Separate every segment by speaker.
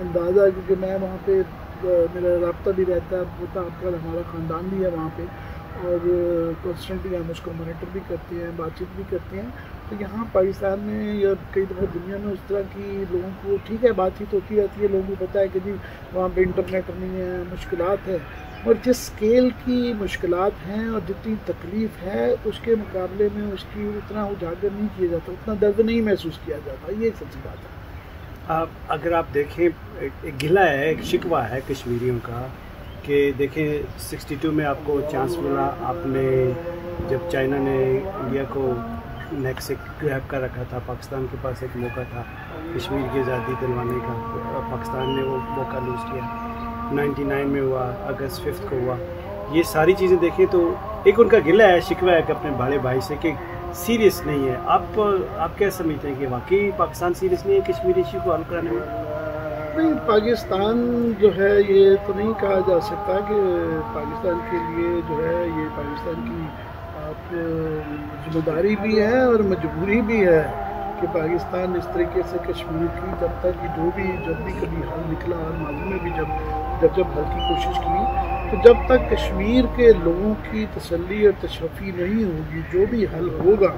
Speaker 1: اندازہ، کیونکہ میں وہاں پہ میرا رابطہ بھی رہتا ہے، ہوتا آپ کا، ہمارا خاندان بھی ہے وہاں پہ، اور کانسٹنٹلی ہم اس کو مانیٹر بھی کرتے ہیں، بات چیت بھی کرتے ہیں. تو یہاں پاکستان میں یا کئی دفعہ دنیا میں اس طرح کی لوگوں کو ٹھیک ہے بات چیت ہوتی رہتی ہے، لوگوں کو پتہ ہے کہ جی وہاں پہ انٹرنیٹ نہیں ہے، مشکلات ہیں، اور جس اسکیل کی مشکلات ہیں اور جتنی تکلیف ہے اس کے مقابلے میں اس کی اتنا اجاگر نہیں کیا جاتا، اتنا درد نہیں محسوس کیا جاتا. یہ ایک سچی بات ہے.
Speaker 2: اگر آپ دیکھیں ایک گلہ ہے، ایک شکوہ ہے کشمیریوں کا کہ دیکھیں 62 میں آپ کو چانس ملا، آپ نے جب چائنا نے انڈیا کو نیک سے گریب کر رکھا تھا، پاکستان کے پاس ایک موقع تھا کشمیر کی آزادی دلوانے کا، پاکستان نے وہ موقع لوز کیا. 99 میں ہوا، اگست 5 کو ہوا. یہ ساری چیزیں دیکھیں تو ایک ان کا گلہ ہے، شکوہ ہے کہ اپنے بڑے بھائی سے کہ سیریس نہیں ہے. آپ کیا سمجھتے ہیں کہ واقعی پاکستان سیریس نہیں ہے کشمیر ایشو کو حل کرانے میں؟
Speaker 1: نہیں، پاکستان جو ہے یہ تو نہیں کہا جا سکتا کہ پاکستان کے لیے جو ہے یہ پاکستان کی آپ ذمہ داری بھی ہے اور مجبوری بھی ہے کہ پاکستان اس طریقے سے کشمیر کی جب تک جب بھی کبھی حل نکلا، اور ماضی میں بھی جب حل کی کوشش کی، تو جب تک کشمیر کے لوگوں کی تسلی اور تشفی نہیں ہوگی، جو بھی حل ہوگا،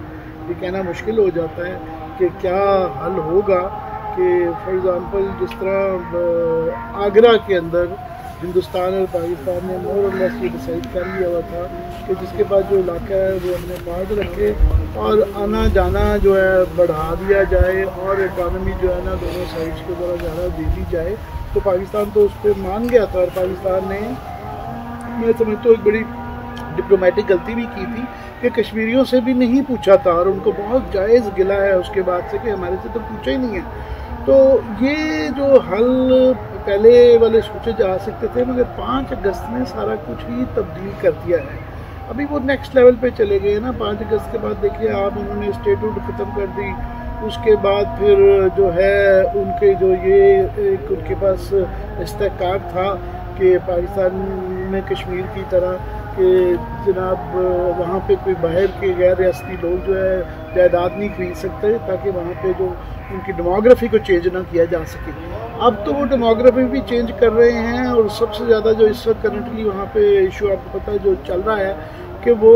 Speaker 1: یہ کہنا مشکل ہو جاتا ہے کہ کیا حل ہوگا. کہ فار ایگزامپل جس طرح آگرہ کے اندر ہندوستان اور پاکستان نے مور اور لیس یہ ڈیسائڈ کر لیا ہوا تھا کہ جس کے بعد جو علاقہ ہے وہ ہم نے باز رکھے اور آنا جانا جو ہے بڑھا دیا جائے، اور اکانومی جو ہے نا دونوں سائڈس کو ذرا زیادہ دے دی جائے. تو پاکستان تو اس پہ مان گیا تھا، اور پاکستان نے میں سمجھتا ہوں ایک بڑی ڈپلومیٹک غلطی بھی کی تھی کہ کشمیریوں سے بھی نہیں پوچھا تھا، اور ان کو بہت جائز گلا ہے اس کے بعد سے کہ ہمارے سے تو پوچھا ہی نہیں ہے. تو یہ جو حل پہلے والے سوچے جا سکتے تھے، مگر 5 اگست نے سارا کچھ ہی تبدیل کر دیا ہے. ابھی وہ نیکسٹ لیول پہ چلے گئے نا. 5 اگست کے بعد دیکھیے آپ، انہوں نے اسٹیٹوٹ ختم کر دی، اس کے بعد پھر جو ہے ان کے جو یہ ایک ان کے پاس استحقاق تھا کہ پاکستان میں کشمیر کی طرح کہ جناب وہاں پہ کوئی باہر کے غیر ریاستی لوگ جو ہے جائیداد نہیں خرید سکتے، تاکہ وہاں پہ جو ان کی ڈیموگرافی کو چینج نہ کیا جا سکے. اب تو وہ ڈیموگرافی بھی چینج کر رہے ہیں، اور سب سے زیادہ جو اس وقت کرنٹلی وہاں پہ ایشو آپ کو پتہ ہے جو چل رہا ہے کہ وہ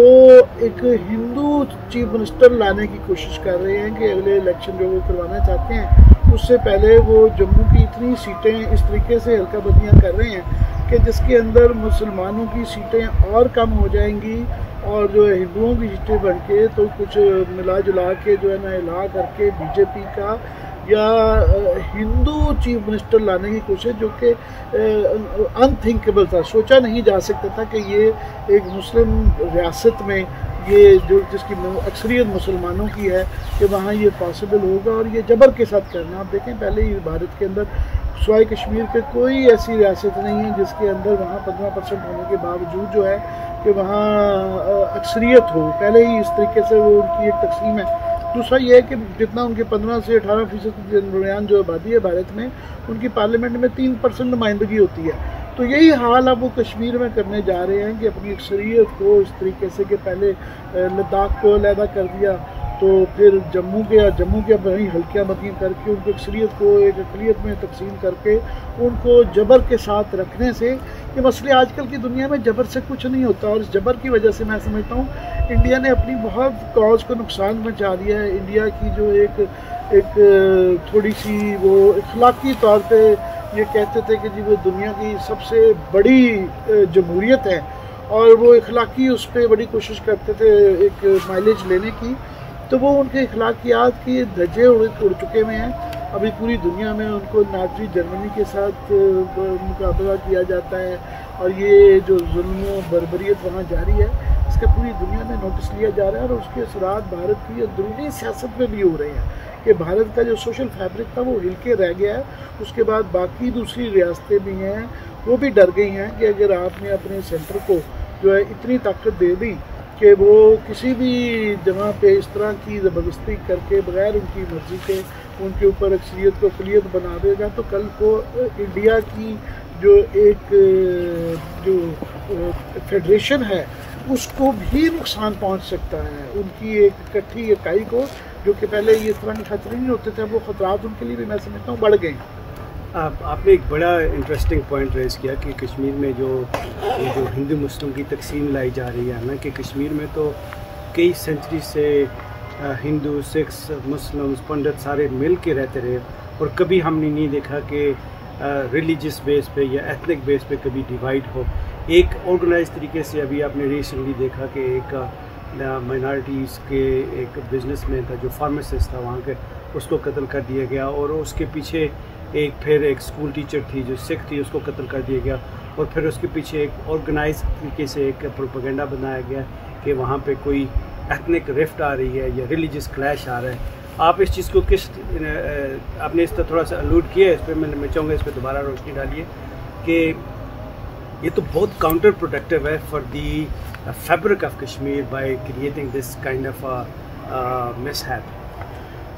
Speaker 1: ایک ہندو چیف منسٹر لانے کی کوشش کر رہے ہیں کہ اگلے الیکشن جو وہ کروانا چاہتے ہیں اس سے پہلے وہ جموں کی اتنی سیٹیں اس طریقے سے ہلکا بدیاں کر رہے ہیں کہ جس کے اندر مسلمانوں کی سیٹیں اور کم ہو جائیں گی، اور جو ہے ہندوؤں کی سیٹیں بن کے تو کچھ ملا جلا کے جو ہے نا الہا کر کے بی جے پی کا یا ہندو چیف منسٹر لانے کی کوشش، جو کہ انتھنکیبل تھا، سوچا نہیں جا سکتا تھا کہ یہ ایک مسلم ریاست میں یہ جو جس کی اکثریت مسلمانوں کی ہے کہ وہاں یہ پاسبل ہوگا، اور یہ جبر کے ساتھ کرنا. آپ دیکھیں پہلے ہی بھارت کے اندر سوائے کشمیر کے کوئی ایسی ریاست نہیں ہے جس کے اندر وہاں 15% ہونے کے باوجود جو ہے کہ وہاں اکثریت ہو. پہلے ہی اس طریقے سے وہ ان کی ایک تقسیم ہے. دوسرا یہ ہے کہ جتنا ان کے 15 سے 18% کے درمیان جو آبادی ہے بھارت میں، ان کی پارلیمنٹ میں 3% نمائندگی ہوتی ہے. تو یہی حال اب وہ کشمیر میں کرنے جا رہے ہیں کہ اپنی اکثریت کو اس طریقے سے کہ پہلے لداخ کو علیحدہ کر دیا، تو پھر جموں کے وہیں ہلکیاں بدیاں کر کے ان کو اکثریت کو ایک اقلیت میں تقسیم کر کے ان کو جبر کے ساتھ رکھنے سے یہ مسئلے آج کل کی دنیا میں جبر سے کچھ نہیں ہوتا. اور اس جبر کی وجہ سے میں سمجھتا ہوں انڈیا نے اپنی بہت کاز کو نقصان پہنچا دیا ہے. انڈیا کی جو ایک تھوڑی سی وہ اخلاقی طور پہ یہ کہتے تھے کہ جی وہ دنیا کی سب سے بڑی جمہوریت ہے، اور وہ اخلاقی اس پہ بڑی کوشش کرتے تھے ایک مائلیج لینے کی. تو وہ ان کے اخلاقیات کی دھجے اڑ چکے ہوئے ہیں. ابھی پوری دنیا میں ان کو نازی جرمنی کے ساتھ مقابلہ کیا جاتا ہے، اور یہ جو ظلم و بربریت وہاں جاری ہے اس کا پوری دنیا میں نوٹس لیا جا رہا ہے، اور اس کے اثرات بھارت کی اندرونی سیاست میں بھی ہو رہے ہیں کہ بھارت کا جو سوشل فیبرک تھا وہ ہل کے رہ گیا ہے. اس کے بعد باقی دوسری ریاستیں بھی ہیں وہ بھی ڈر گئی ہیں کہ اگر آپ نے اپنے سینٹر کو جو ہے اتنی طاقت دے دی کہ وہ کسی بھی جگہ پہ اس طرح کی زبردستی کر کے بغیر ان کی مرضی کے ان کے اوپر اکثریت کو اقلیت بنا دے گا، تو کل کو انڈیا کی جو ایک جو فیڈریشن ہے اس کو بھی نقصان پہنچ سکتا ہے. ان کی ایک اکٹھی اکائی کو، جو کہ پہلے یہ اس طرح کے خطرے نہیں ہوتے تھے، وہ خطرات ان کے لیے بھی میں سمجھتا ہوں بڑھ گئے ہیں.
Speaker 2: آپ نے ایک بڑا انٹرسٹنگ پوائنٹ ریز کیا کہ کشمیر میں جو ہندو مسلم کی تقسیم لائی جا رہی ہے نا، کہ کشمیر میں تو کئی سینچری سے ہندو سکھ مسلمس پنڈت سارے مل کے رہتے رہے، اور کبھی ہم نے نہیں دیکھا کہ ریلیجس بیس پہ یا ایتھنک بیس پہ کبھی ڈیوائڈ ہو. ایک آرگنائز طریقے سے ابھی آپ نے ریسنٹلی دیکھا کہ ایک مائنارٹیز کے ایک بزنس مین تھا جو فارماسسٹ تھا وہاں کے، اس کو قتل کر دیا گیا، اور اس کے پیچھے پھر ایک اسکول ٹیچر تھی جو سکھ تھی، اس کو قتل کر دیا گیا، اور پھر اس کے پیچھے ایک آرگنائز طریقے سے ایک پروپیگنڈا بنایا گیا کہ وہاں پہ کوئی ایتھنک رفٹ آ رہی ہے یا ریلیجس کلیش آ رہا ہے. آپ اس چیز کو آپ نے اس طرح تھوڑا سا الوڈ کیا ہے، اس پہ میں چاہوں گا اس پہ دوبارہ روشنی ڈالیے کہ یہ تو بہت کاؤنٹر پروڈکٹیو ہے for the fabric of Kashmir by creating this kind of miss heap.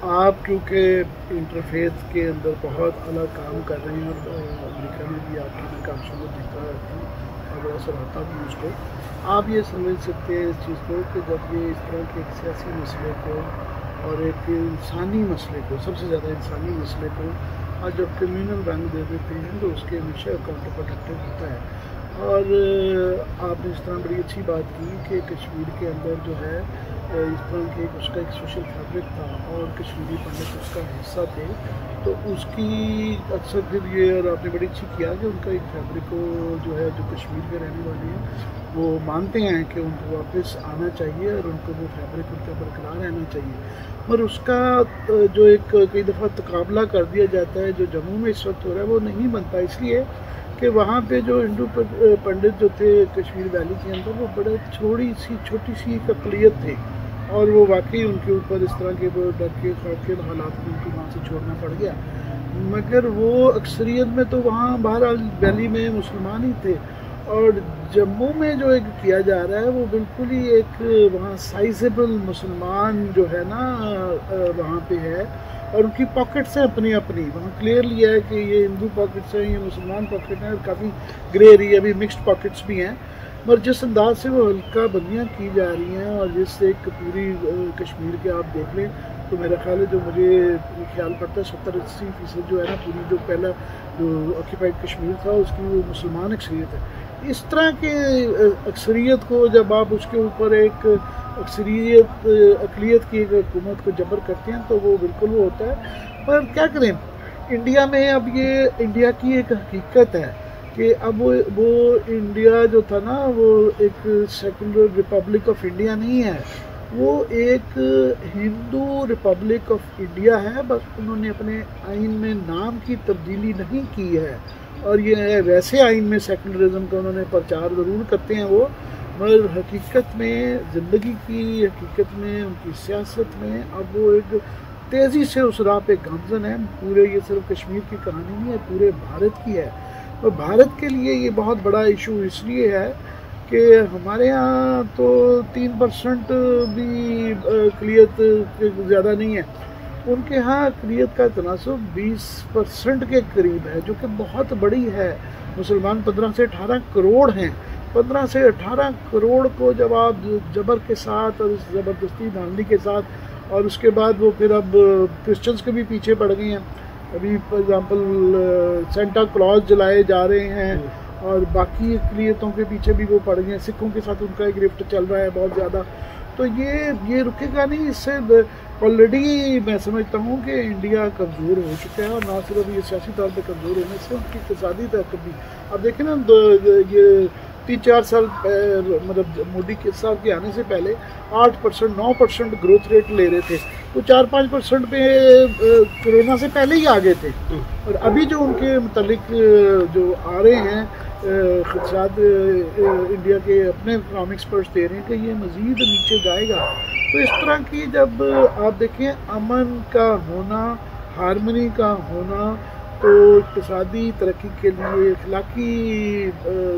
Speaker 1: آپ کیونکہ انٹرفیس کے اندر بہت اعلیٰ کام کر رہے ہیں، اور امریکہ میں بھی آپ کی کام شروع دیکھتا رہتا ہوں اور بڑا سراہتا بھی اس کو، آپ یہ سمجھ سکتے ہیں اس چیز کو کہ جب یہ اس طرح کے ایک سیاسی مسئلے کو اور ایک انسانی مسئلے کو، سب سے زیادہ انسانی مسئلے کو آج جب کمیونل رنگ دے دیتے ہیں تو اس کے ہمیشہ کاؤنٹر پروڈکٹیو ہوتا ہے. اور آپ نے اس طرح بڑی اچھی بات کی کہ کشمیر کے اندر جو ہے اس طرح کے اس کا ایک سوشل فیبرک تھا اور کشمیری پنڈت اس کا حصہ تھے، تو اس کی اکثر پھر یہ، اور آپ نے بڑی اچھی کیا کہ ان کا ایک فیبرک کو جو ہے جو کشمیر کے رہنے والے ہیں وہ مانتے ہیں کہ ان کو واپس آنا چاہیے اور ان کو وہ فیبرک ان کا برقرار رہنا چاہیے. اور اس کا جو ایک کئی دفعہ تقابلہ کر دیا جاتا ہے جو جموں میں اس وقت ہو رہا ہے وہ نہیں بنتا، اس لیے کہ وہاں پہ جو ہندو پنڈت جو تھے کشمیر ویلی کے اندر وہ بڑے چھوٹی سی ایک اقلیت تھے، اور وہ واقعی ان کے اوپر اس طرح کے وہ ڈر کے خوف کے حالات میں ان کو وہاں سے چھوڑنا پڑ گیا. مگر وہ اکثریت میں تو وہاں بہرحال ویلی میں مسلمان ہی تھے، اور جموں میں جو ایک کیا جا رہا ہے وہ بالکل ہی ایک وہاں سائزیبل مسلمان جو ہے نا وہاں پہ ہے، اور ان کی پاکٹس ہیں اپنی وہاں کلیئرلی ہے کہ یہ ہندو پاکٹس ہیں، یہ مسلمان پاکٹ ہیں، اور کافی گرے ایریا بھی مکسڈ پاکٹس بھی ہیں. مگر جس انداز سے وہ ہلکا بندیاں کی جا رہی ہیں اور جس سے ایک پوری کشمیر کے آپ دیکھ لیں تو میرا خیال ہے جو مجھے خیال پڑتا ہے 70-80% جو ہے نا پوری جو پہلا جو آکیپائڈ کشمیر تھا اس کی وہ مسلمان اکثریت ہے. اس طرح کے اکثریت کو جب آپ اس کے اوپر ایک اقلیت کی ایک حکومت کو جبر کرتے ہیں تو وہ بالکل وہ ہوتا ہے. پر کیا کریں، انڈیا میں اب یہ انڈیا کی ایک حقیقت ہے کہ اب وہ انڈیا جو تھا نا وہ ایک سیکولر ریپبلک آف انڈیا نہیں ہے، وہ ایک ہندو ریپبلک آف انڈیا ہے. بس انہوں نے اپنے آئین میں نام کی تبدیلی نہیں کی ہے، اور یہ ویسے آئین میں سیکولرزم کا انہوں نے پرچار ضرور کرتے ہیں وہ، مگر حقیقت میں زندگی کی حقیقت میں ان کی سیاست میں اب وہ ایک تیزی سے اس راہ پہ گامزن ہے. پورے یہ صرف کشمیر کی کہانی نہیں ہے، پورے بھارت کی ہے، اور بھارت کے لیے یہ بہت بڑا ایشو اس لیے ہے کہ ہمارے ہاں تو 3% بھی اقلیت زیادہ نہیں ہے، ان کے ہاں اقلیت کا تناسب 20% کے قریب ہے، جو کہ بہت بڑی ہے. مسلمان 15 سے 18 کروڑ ہیں. 15 سے 18 کروڑ کو جب آپ جبر کے ساتھ اور اس زبردستی دھاندلی کے ساتھ، اور اس کے بعد وہ پھر اب کرسچنس کے بھی پیچھے پڑ گئے ہیں. ابھی فار ایگزامپل سینٹا کلاز جلائے جا رہے ہیں، اور باقی اقلیتوں کے پیچھے بھی وہ پڑ گئے ہیں. سکھوں کے ساتھ ان کا ایک گرفٹ چل رہا ہے بہت زیادہ. تو یہ رکے گا نہیں. اس سے آلریڈی میں سمجھتا ہوں کہ انڈیا کمزور ہو چکا ہے، اور نہ صرف یہ سیاسی طور پہ کمزور ہونے سے ان کی اقتصادی طاقت بھی. اب دیکھیں نا یہ 3-4 سال مطلب مودی صاحب کے آنے سے پہلے 8%, 9% گروتھ ریٹ لے رہے تھے، وہ 4-5% پہ کرونا سے پہلے ہی آ گئے تھے. اور ابھی جو ان کے متعلق جو آ رہے ہیں خدشات انڈیا کے اپنے اکنامک ایکسپرٹس دے رہے ہیں کہ یہ مزید نیچے جائے گا. تو اس طرح کی جب آپ دیکھیں امن کا ہونا، ہارمنی کا ہونا، تو اقتصادی ترقی کے لیے، اخلاقی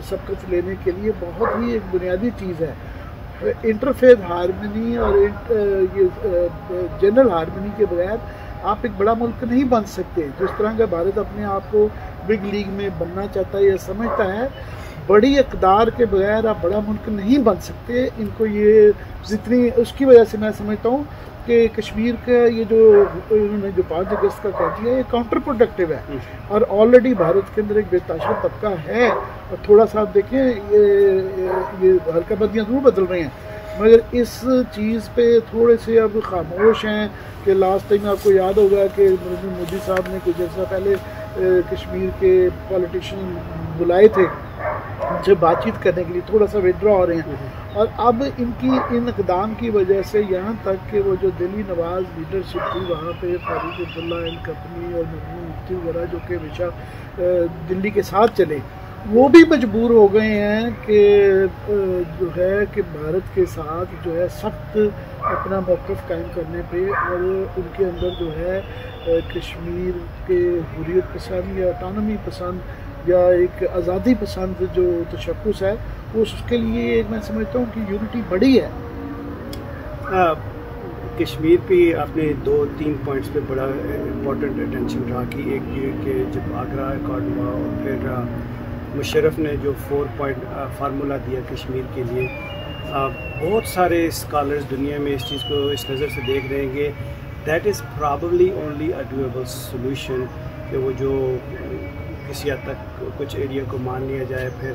Speaker 1: سبقت لینے کے لیے بہت ہی ایک بنیادی چیز ہے. انٹرفیتھ ہارمنی اور جنرل ہارمنی کے بغیر آپ ایک بڑا ملک نہیں بن سکتے. جس طرح کا بھارت اپنے آپ کو بگ لیگ میں بننا چاہتا ہے یا سمجھتا ہے، بڑی اقدار کے بغیر آپ بڑا ملک نہیں بن سکتے. ان کو یہ جتنی اس کی وجہ سے میں سمجھتا ہوں کہ کشمیر کا یہ جو انہوں نے جو 5 اگست کا کہہ دیا یہ کاؤنٹر پروڈکٹیو ہے. اور آلریڈی بھارت کے اندر ایک بے تاشر طبقہ ہے. اور تھوڑا سا آپ دیکھیں یہ حلقہ بدیاں ضرور بدل رہے ہیں مگر اس چیز پہ تھوڑے سے اب خاموش ہیں. کہ لاسٹ ٹائم آپ کو یاد ہوگا کہ مودی صاحب نے کچھ عرصہ پہلے کشمیر کے پالیٹیشین بلائے تھے ان سے بات چیت کرنے کے لیے, تھوڑا سا وڈرا ہو رہے ہیں. اور اب ان اقدام کی وجہ سے یہاں تک کہ وہ جو دلی نواز لیڈرشپ تھی وہاں پہ فاروق عبداللہ اینڈ کمپنی اور مرحوم مفتی وغیرہ جو کہ ہمیشہ دلی کے ساتھ چلے وہ بھی مجبور ہو گئے ہیں کہ جو ہے کہ بھارت کے ساتھ جو ہے سخت اپنا موقف قائم کرنے پہ, اور ان کے اندر جو ہے کشمیر کے حریت پسند یا اٹانومی پسند یا ایک آزادی پسند جو تشخص ہے اس کے لیے میں سمجھتا ہوں کہ یونٹی بڑی ہے.
Speaker 2: کشمیر پہ آپ نے 2-3 پوائنٹس پہ بڑا امپورٹنٹ اٹینشن رہا کی. ایک یہ کہ جب آگرہ ایکارڈ ہوا اور پھر مشرف نے جو 4 پوائنٹ فارمولہ دیا کشمیر کے لیے, بہت سارے اسکالرز دنیا میں اس چیز کو اس نظر سے دیکھ رہے ہیں کہ that is probably only a doable solution, کہ وہ جو کسی حد تک کچھ ایریا کو مان لیا جائے پھر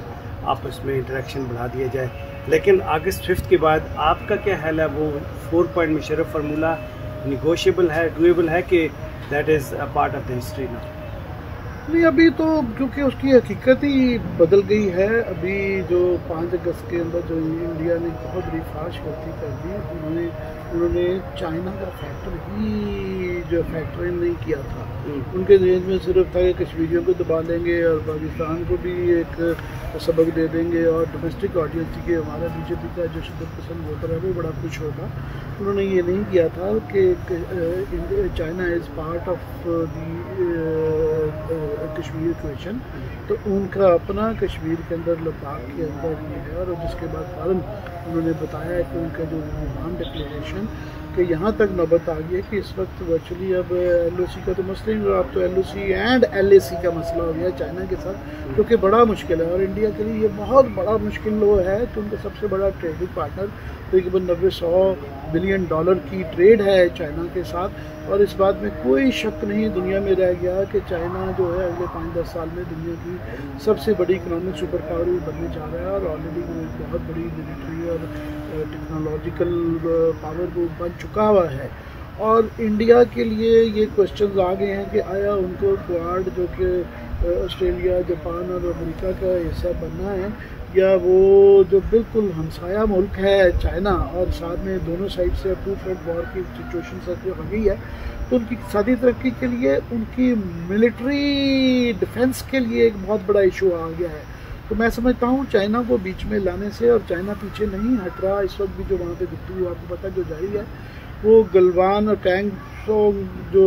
Speaker 2: آپس میں انٹریکشن بڑھا دیا جائے. لیکن اگست 5 کے بعد آپ کا کیا خیال ہے, وہ 4 پوائنٹ مشرف فارمولہ نیگوشیبل ہے, ڈویبل ہے کہ that is a part of the history نا؟
Speaker 1: نہیں, ابھی تو کیونکہ اس کی حقیقت ہی بدل گئی ہے. ابھی جو 5 اگست کے اندر جو انڈیا نے بہت بڑی فاش غلطی کر دی, انہوں نے چائنا کا فیکٹر ہی جو فیکٹر نہیں کیا تھا. ان کے ذہن میں صرف تھا کہ کشمیریوں کو دبا دیں گے اور پاکستان کو بھی ایک سبق دے دیں گے, اور ڈومیسٹک آڈینس کہ ہمارا بی جے پی کا جو شدت پسند ووٹر ہے وہ بڑا خوش ہوگا. انہوں نے یہ نہیں کیا تھا کہ China is part of the Kashmir question, تو ان کا اپنا کشمیر کے اندر لداخ کے اندر یہ ہے. اور جس کے بعد فوراً انہوں نے بتایا کہ ان کا جو ووہان ڈکلیریشن کہ یہاں تک نوبت آ گئی ہے کہ اس وقت ورچولی اب ایل او سی کا تو مسئلہ ہی اب تو L O C and L A C کا مسئلہ ہو گیا چائنا کے ساتھ, جو کہ بڑا مشکل ہے. اور انڈیا کے لیے یہ بہت بڑا مشکل وہ ہے کہ ان کا سب سے بڑا ٹریڈنگ پارٹنر تقریباً 90-100 بلین ڈالر کی ٹریڈ ہے چائنا کے ساتھ. اور اس بات میں کوئی شک نہیں دنیا میں رہ گیا کہ چائنا جو ہے اگلے 5-10 سال میں دنیا کی سب سے بڑی اکنامک سپر پاور بننے جا رہا ہے. اور آلریڈی وہ ایک بہت بڑی ملٹری اور ٹیکنالوجیکل پاور وہ بن چکا ہوا ہے. اور انڈیا کے لیے یہ کوشچنز آ گئے ہیں کہ آیا ان کو کوارڈ جو کہ آسٹریلیا, جاپان اور امریکہ کا حصہ بننا ہے, یا وہ جو بالکل ہمسایہ ملک ہے چائنا اور ساتھ میں دونوں سائڈ سے ٹو فرنٹ وار کی سچویشن سب ہو گئی ہے, تو ان کی اقتصادی ترقی کے لیے ان کی ملٹری ڈیفنس کے لیے ایک بہت بڑا ایشو آ گیا ہے. تو میں سمجھتا ہوں چائنا کو بیچ میں لانے سے, اور چائنا پیچھے نہیں ہٹ رہا. اس وقت بھی جو وہاں پہ گفتگو آپ کو پتہ جو جاری ہے وہ گلوان اور ٹینگ سونگ جو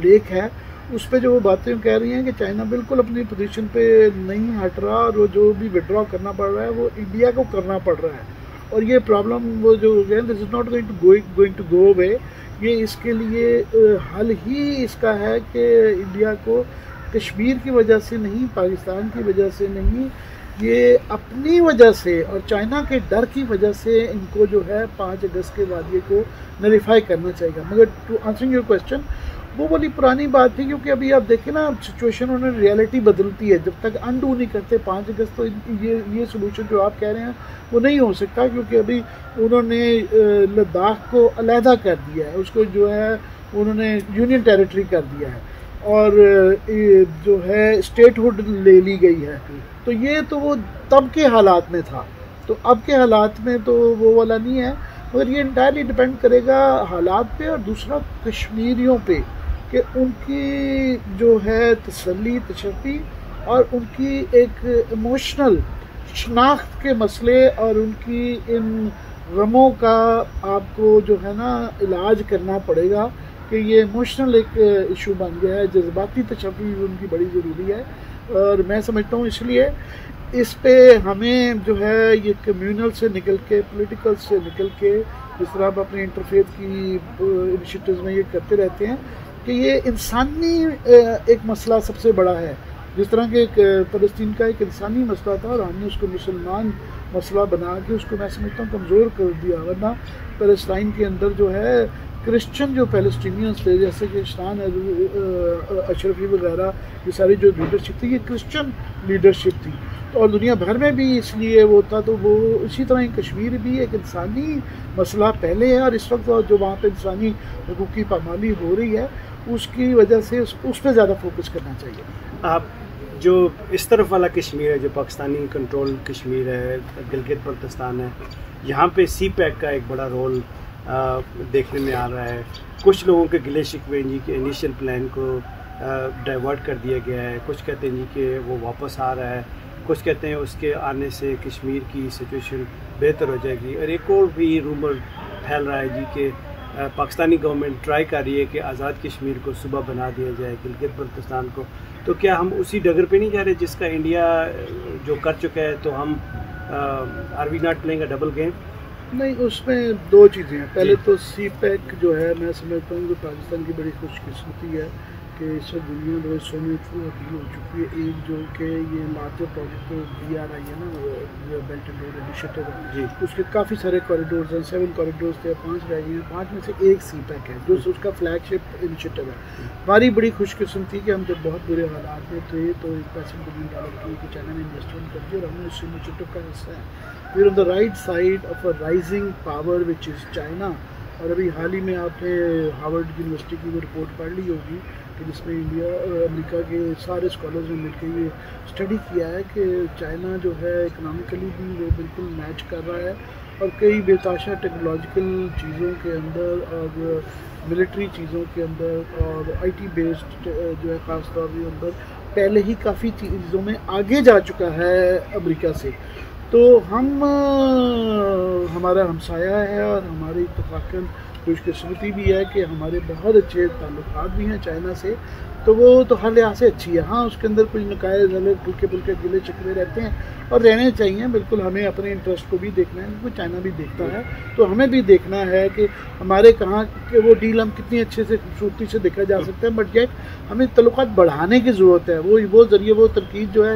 Speaker 1: لیک ہے اس پہ جو وہ باتیں کہہ رہی ہیں کہ چائنا بالکل اپنی پوزیشن پہ نہیں ہٹ رہا, اور وہ جو بھی وڈرا کرنا پڑ رہا ہے وہ انڈیا کو کرنا پڑ رہا ہے. اور یہ پرابلم وہ جو ہے this is not going to go away. یہ اس کے لیے حل ہی اس کا ہے کہ انڈیا کو کشمیر کی وجہ سے نہیں, پاکستان کی وجہ سے نہیں, یہ اپنی وجہ سے اور چائنا کے ڈر کی وجہ سے ان کو جو ہے 5 اگست کے بعد یہ کو نلیفائی کرنا چاہیے. مگر ٹو آنسرنگ یور کویسچن, وہ والی پرانی بات تھی, کیونکہ ابھی آپ دیکھیں نا سچویشن انہوں نے ریالٹی بدلتی ہے. جب تک انڈو نہیں کرتے 5 اگست تو یہ سولوشن جو آپ کہہ رہے ہیں وہ نہیں ہو سکتا, کیونکہ ابھی انہوں نے لداخ کو علیحدہ کر دیا ہے, اس کو جو ہے انہوں نے یونین ٹیریٹری کر دیا ہے, اور جو ہے اسٹیٹ ہوڈ لے لی گئی ہے. تو یہ تو وہ تب کے حالات میں تھا, تو اب کے حالات میں تو وہ والا نہیں ہے. مگر یہ انٹائرلی ڈپینڈ کرے گا حالات پہ, اور دوسرا کشمیریوں پہ کہ ان کی جو ہے تسلی تشفی اور ان کی ایک ایموشنل شناخت کے مسئلے, اور ان کی ان غموں کا آپ کو جو ہے نا علاج کرنا پڑے گا کہ یہ ایموشنل ایک ایشو بن گیا ہے. جذباتی تشفی ان کی بڑی ضروری ہے, اور میں سمجھتا ہوں اس لیے اس پہ ہمیں جو ہے یہ کمیونل سے نکل کے, پولیٹیکل سے نکل کے, جس طرح ہم اپنے انٹرفیتھ کی انیشیٹیوز میں یہ کرتے رہتے ہیں کہ یہ انسانی ایک مسئلہ سب سے بڑا ہے. جس طرح کہ فلسطین کا ایک انسانی مسئلہ تھا اور ہم نے اس کو مسلمان مسئلہ بنا کے اس کو میں سمجھتا ہوں کمزور کر دیا، ورنہ فلسطین کے اندر جو ہے کرسچن جو فلسطینینز تھے جیسے کہ شان اشرفی وغیرہ، یہ ساری جو لیڈرشپ تھی یہ کرسچن لیڈرشپ تھی، تو اور دنیا بھر میں بھی اس لیے وہ تھا، تو وہ اسی طرح کشمیر بھی ایک انسانی مسئلہ پہلے ہے، اور اس وقت جو وہاں پہ انسانی حقوق کی پامالی ہو رہی ہے اس کی وجہ سے اس پہ زیادہ فوکس کرنا چاہیے۔
Speaker 2: آپ جو اس طرف والا کشمیر ہے جو پاکستانی کنٹرول کشمیر ہے، گلگت بلتستان ہے، یہاں پہ سی پیک کا ایک بڑا رول دیکھنے میں آ رہا ہے، کچھ لوگوں کے گلے شکوے جی کہ انیشیل پلان کو ڈائیورٹ کر دیا گیا ہے، کچھ کہتے ہیں جی کہ وہ واپس آ رہا ہے، کچھ کہتے ہیں اس کے آنے سے کشمیر کی سچویشن بہتر ہو جائے گی، اور ایک اور بھی رومر پھیل رہا ہے جی کہ پاکستانی گورنمنٹ ٹرائی کر رہی ہے کہ آزاد کشمیر کو صوبہ بنا دیا جائے گلگت بلتستان کو، تو کیا ہم اسی ڈگر پہ نہیں جا رہے جس کا انڈیا جو کر چکا ہے، تو ہم are we not playing a double game? نہیں،
Speaker 1: اس میں دو چیزیں ہیں، پہلے تو سی پیک جو ہے میں سمجھتا ہوں کہ پاکستان کی بڑی خوش قسمتی ہے کہ اس وقت دنیا میں سونے ڈیل ہو چکی ہے، ایک جو کہ یہ لارجر پروجیکٹ بی آر آئی ہے نا بیلٹ اینڈ روڈ انیشیٹو
Speaker 2: جی،
Speaker 1: اس کے کافی سارے کوریڈورز ہیں، 7 کوریڈورز تھے، 5 رہ گئے ہیں، 5 میں سے ایک سی پیک ہے جو اس کا فلیگ شپ انیشیٹو ہے۔ ہماری بڑی خوش قسمتی کہ ہم جب بہت برے حالات میں تھے تو $1 بلین کی کہ چائنا نے انویسٹمنٹ کر دی اور ہم نے اس انیشیٹو کا حصہ ہے۔ We're on the right side of a rising power which is China، اور ابھی حال ہی میں آپ نے ہارورڈ یونیورسٹی کی وہ رپورٹ پڑھ لی ہوگی کہ جس میں امریکہ کے سارے اسکالرز نے مل کے یہ اسٹڈی کیا ہے کہ چائنا جو ہے اکنامیکلی بھی وہ بالکل میچ کر رہا ہے، اور کئی بے تحاشا ٹیکنالوجیکل چیزوں کے اندر اور ملٹری چیزوں کے اندر اور آئی ٹی بیسڈ جو ہے خاص طور کے اندر پہلے ہی کافی چیزوں میں آگے جا چکا ہے امریکہ سے، تو ہمارا ہمسایہ ہے اور ہماری اتفاقاً خوش قسمتی بھی ہے کہ ہمارے بہت اچھے تعلقات بھی ہیں چائنا سے، تو وہ تو ہر لحاظ سے اچھی ہے۔ ہاں اس کے اندر کچھ نقائص ہلکے پھلکے گلے شکوے رہتے ہیں اور رہنے چاہیے، بالکل ہمیں اپنے انٹرسٹ کو بھی دیکھنا ہے، کیونکہ چائنا بھی دیکھتا ہے، تو ہمیں بھی دیکھنا ہے کہ ہمارے کہاں کہ وہ ڈیل ہم کتنی اچھے سے خوبصورتی سے دیکھا جا سکتا ہے، بٹ یٹ ہمیں تعلقات بڑھانے کی ضرورت ہے، وہ ذریعے وہ ترکیب جو ہے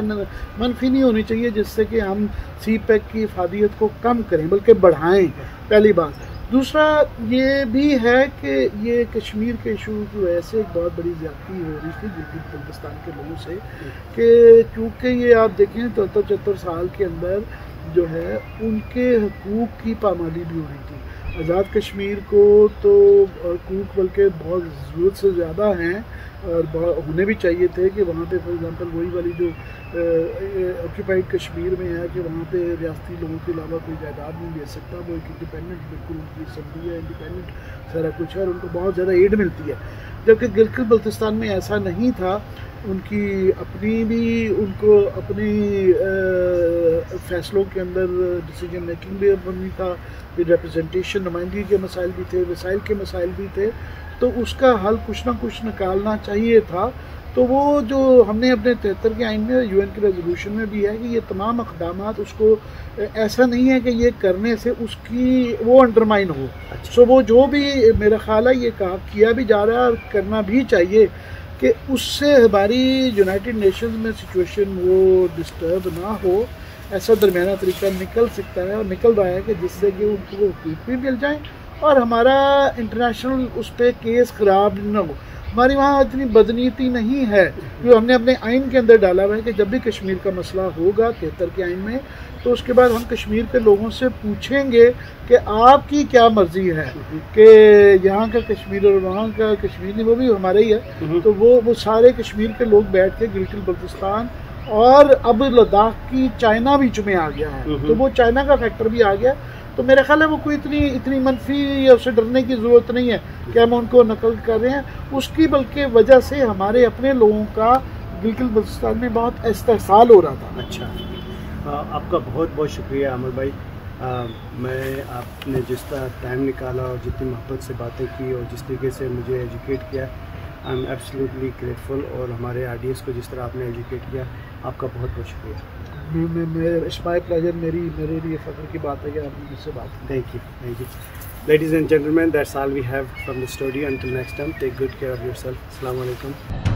Speaker 1: منفی نہیں ہونی چاہیے جس سے کہ ہم سی پیک کی افادیت کو کم کریں بلکہ بڑھائیں، پہلی بات۔ دوسرا یہ بھی ہے کہ یہ کشمیر کے ایشو کی وجہ سے ایک بہت بڑی زیادتی ہو رہی تھی گلگت بلتستان کے لوگوں سے، کہ کیونکہ یہ آپ دیکھیں 73 سال کے اندر جو ہے ان کے حقوق کی پامالی بھی ہو رہی تھی۔ آزاد کشمیر کو تو حقوق بلکہ بہت ضرورت سے زیادہ ہیں اور ہونے بھی چاہیے تھے کہ وہاں پہ فار ایگزامپل وہی والی جو آکوپائڈ کشمیر میں ہے کہ وہاں پہ ریاستی لوگوں کے علاوہ کوئی جائیداد نہیں لے سکتا، وہ ایک انڈیپینڈنٹ بالکل ان کی اسمبلی ہے، انڈیپینڈنٹ سارا کچھ ہے اور ان کو بہت زیادہ ایڈ ملتی ہے، جبکہ گلگت بلتستان میں ایسا نہیں تھا، ان کی اپنی بھی ان کو اپنی فیصلوں کے اندر ڈیسیجن میکنگ بھی نہیں تھا، پھر ریپرزنٹیشن نمائندگی کے مسائل بھی تھے، وسائل کے مسائل بھی تھے، تو اس کا حل کچھ نہ کچھ نکالنا چاہیے تھا۔ تو وہ جو ہم نے اپنے 73 کے آئین میں UN کے ریزولوشن میں بھی ہے کہ یہ تمام اقدامات اس کو ایسا نہیں ہے کہ یہ کرنے سے اس کی وہ انڈرمائن ہو، سو وہ جو بھی میرا خیال ہے یہ کیا بھی جا رہا ہے اور کرنا بھی چاہیے کہ اس سے ہماری یونائٹڈ نیشنز میں سچویشن وہ ڈسٹرب نہ ہو، ایسا درمیانہ طریقہ نکل سکتا ہے اور نکل رہا ہے کہ جس سے کہ ان کو حقوق بھی مل جائیں اور ہمارا انٹرنیشنل اس پہ کیس خراب نہ ہو۔ ہماری وہاں اتنی بدنیتی نہیں ہے جو ہم نے اپنے آئین کے اندر ڈالا ہوا ہے کہ جب بھی کشمیر کا مسئلہ ہوگا 73 کے آئین میں، تو اس کے بعد ہم کشمیر کے لوگوں سے پوچھیں گے کہ آپ کی کیا مرضی ہے کہ یہاں کا کشمیر اور وہاں کا کشمیر نہیں، وہ بھی ہمارا ہی ہے، تو وہ سارے کشمیر کے لوگ بیٹھ کے گلگت بلتستان اور اب لداخ کی چائنا بیچ میں آ گیا ہے، تو وہ چائنا کا فیکٹر بھی آ گیا، تو میرا خیال ہے وہ کوئی اتنی منفی یا اسے ڈرنے کی ضرورت نہیں ہے کہ ہم ان کو نقل کر رہے ہیں، اس کی بلکہ وجہ سے ہمارے اپنے لوگوں کا گلگت بلتستان میں بہت استحصال ہو رہا تھا۔
Speaker 2: اچھا، آپ کا بہت بہت شکریہ عامر بھائی، میں آپ نے جس طرح ٹائم نکالا اور جتنی محبت سے باتیں کی اور جس طریقے سے مجھے ایجوکیٹ کیا، آئی ایم ایبسلیوٹلی گریٹفل، اور ہمارے آڈینس کو جس طرح آپ نے ایجوکیٹ کیا، آپ کا بہت بہت شکریہ۔
Speaker 1: اٹس مائی پلیجر، میرے لیے فخر کی بات ہے کہ آپ نے مجھ سے بات کی۔
Speaker 2: Thank you. Ladies and gentlemen, that's all we have from the studio. Until next time, take good care of yourself. Assalamu alaikum.